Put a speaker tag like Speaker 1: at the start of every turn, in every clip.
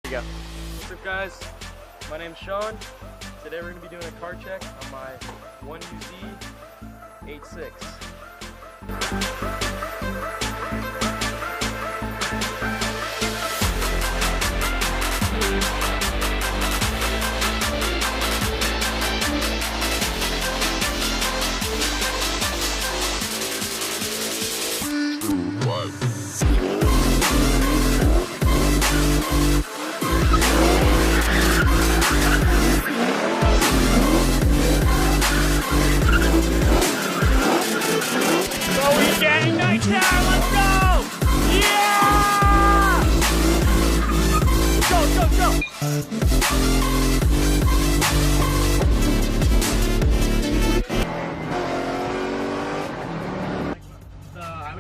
Speaker 1: There you go.
Speaker 2: What's up, guys? My name's Sean. Today we're going to be doing a car check on my 1UZ AE86.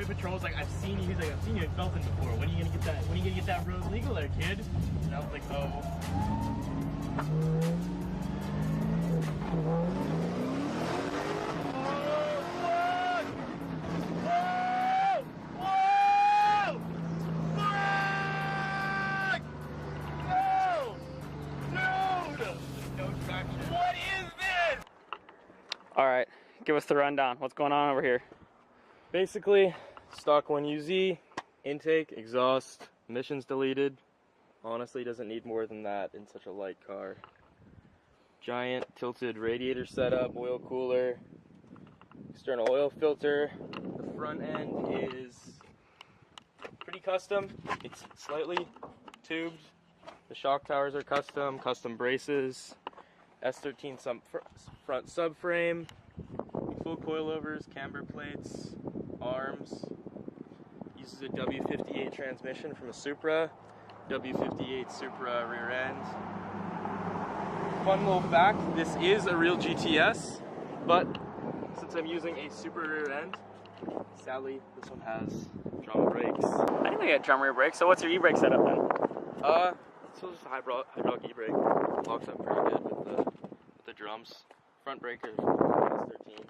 Speaker 2: Patrol's like, I've seen you in Felton before. When are you gonna get that road legal there, kid? And I was like, oh.
Speaker 1: All right, give us the rundown. What's going on over here?
Speaker 2: Basically, stock 1UZ, intake, exhaust, emissions deleted. Honestly, doesn't need more than that in such a light car. Giant tilted radiator setup, oil cooler, external oil filter. The front end is pretty custom. It's slightly tubed. The shock towers are custom braces, S13 front subframe, full coilovers, camber plates, arms. Uses a W58 transmission from a Supra, W58 Supra rear end. Fun little fact, this is a real GTS, but since I'm using a Supra rear end, sadly this one has drum brakes.
Speaker 1: I didn't know you had drum rear brakes, so what's your e-brake setup then?
Speaker 2: So just a hydraulic e-brake. Locks up pretty good with the drums. Front breakers, S13.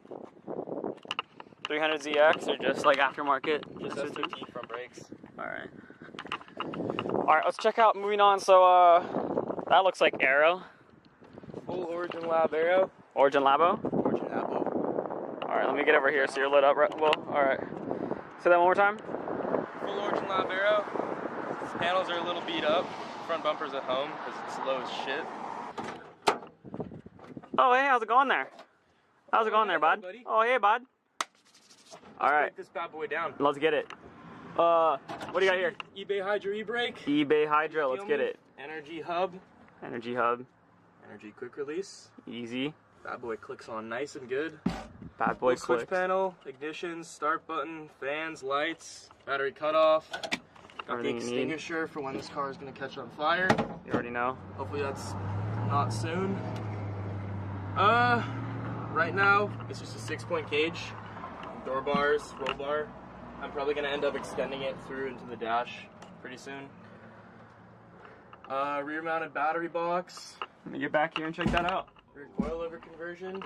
Speaker 1: 300ZX or just like aftermarket?
Speaker 2: Just S13 front brakes.
Speaker 1: Alright. Alright, let's check out, moving on. So, that looks like Aero.
Speaker 2: Full Origin Lab Aero.
Speaker 1: Origin Labo?
Speaker 2: Origin Labo.
Speaker 1: Alright, let me get over here so you're lit up, right? Well, alright. Say that one more time.
Speaker 2: Full Origin Lab Aero. These panels are a little beat up. Front bumper's at home because it's low as shit.
Speaker 1: Oh, hey, how's it going there? How's it going there, bud?
Speaker 2: Buddy.
Speaker 1: Oh, hey, bud. All right.
Speaker 2: Break this bad boy down.
Speaker 1: Let's get it. What do you got here?
Speaker 2: eBay Hydro e-brake.
Speaker 1: eBay Hydro. Let's get it.
Speaker 2: Energy hub.
Speaker 1: Energy hub.
Speaker 2: Energy quick release.
Speaker 1: Easy.
Speaker 2: Bad boy clicks on nice and good.
Speaker 1: Bad boy
Speaker 2: switch
Speaker 1: clicks.
Speaker 2: panel, ignition, start button, fans, lights, battery cutoff. Got the extinguisher for when this car is going to catch on fire.
Speaker 1: You already know.
Speaker 2: Hopefully that's not soon. Right now it's just a 6-point cage. Door bars, roll bar. I'm probably going to end up extending it through into the dash pretty soon. Rear mounted battery box.
Speaker 1: Let me get back here and check that out.
Speaker 2: Rear coilover conversion.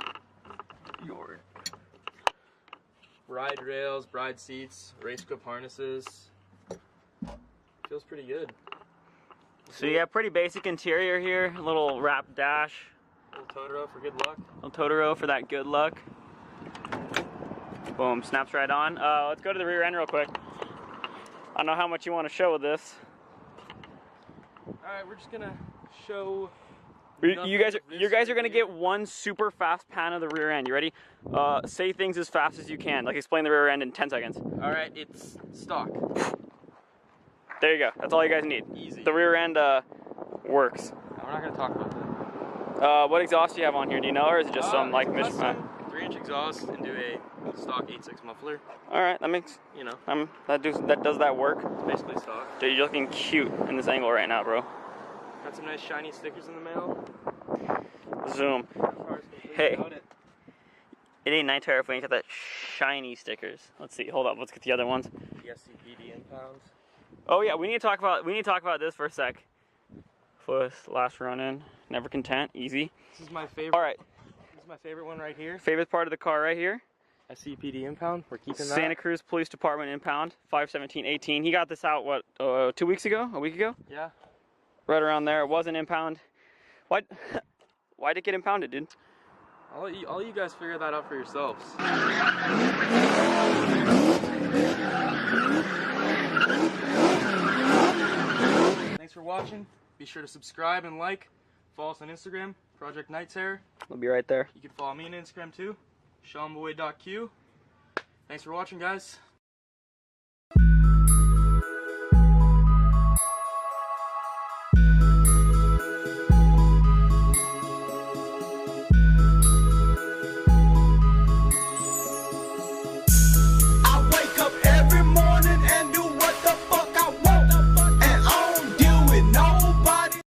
Speaker 2: Bride rails, bride seats, race grip harnesses. Feels pretty good.
Speaker 1: So you got pretty basic interior here. A little wrapped dash.
Speaker 2: A little Totoro for good luck.
Speaker 1: A little Totoro for that good luck. Boom, snaps right on. Let's go to the rear end real quick. I don't know how much you want to show with this.
Speaker 2: Alright, we're just gonna show.
Speaker 1: You guys are gonna get one super fast pan of the rear end. You ready? Say things as fast as you can. Like explain the rear end in 10 seconds.
Speaker 2: Alright, it's stock.
Speaker 1: There you go. That's all you guys need.
Speaker 2: Easy.
Speaker 1: The rear end works.
Speaker 2: No, we're not gonna talk about that.
Speaker 1: What exhaust do you have on here? Do you know, or is it just some like mishmash?
Speaker 2: 3-inch exhaust into a stock 8.6 muffler.
Speaker 1: All right, that makes
Speaker 2: you know.
Speaker 1: That does that work?
Speaker 2: It's basically stock.
Speaker 1: Dude, you're looking cute in this angle right now, bro.
Speaker 2: Got some nice shiny stickers in the mail.
Speaker 1: Zoom. Hey, it ain't night tire if we ain't got that shiny stickers. Let's see. Hold up. Let's get the other ones.
Speaker 2: The SCPD impounds.
Speaker 1: Oh yeah, we need to talk about this for a sec. First, last run in. Never content. Easy.
Speaker 2: This is my favorite.
Speaker 1: All right.
Speaker 2: This is my favorite one right here.
Speaker 1: Favorite part of the car right here.
Speaker 2: SCPD impound. We're keeping that.
Speaker 1: Santa Cruz Police Department impound. 51718. He got this out what? 2 weeks ago? A week ago?
Speaker 2: Yeah.
Speaker 1: right around there. It was an impound. Why'd it get impounded, dude?
Speaker 2: I'll let you guys figure that out for yourselves. Thanks for watching. Be sure to subscribe and like. Follow us on Instagram, Project Night Terror.
Speaker 1: I'll be right there.
Speaker 2: You can follow me on Instagram too, SeanBoy.q. Thanks for watching, guys.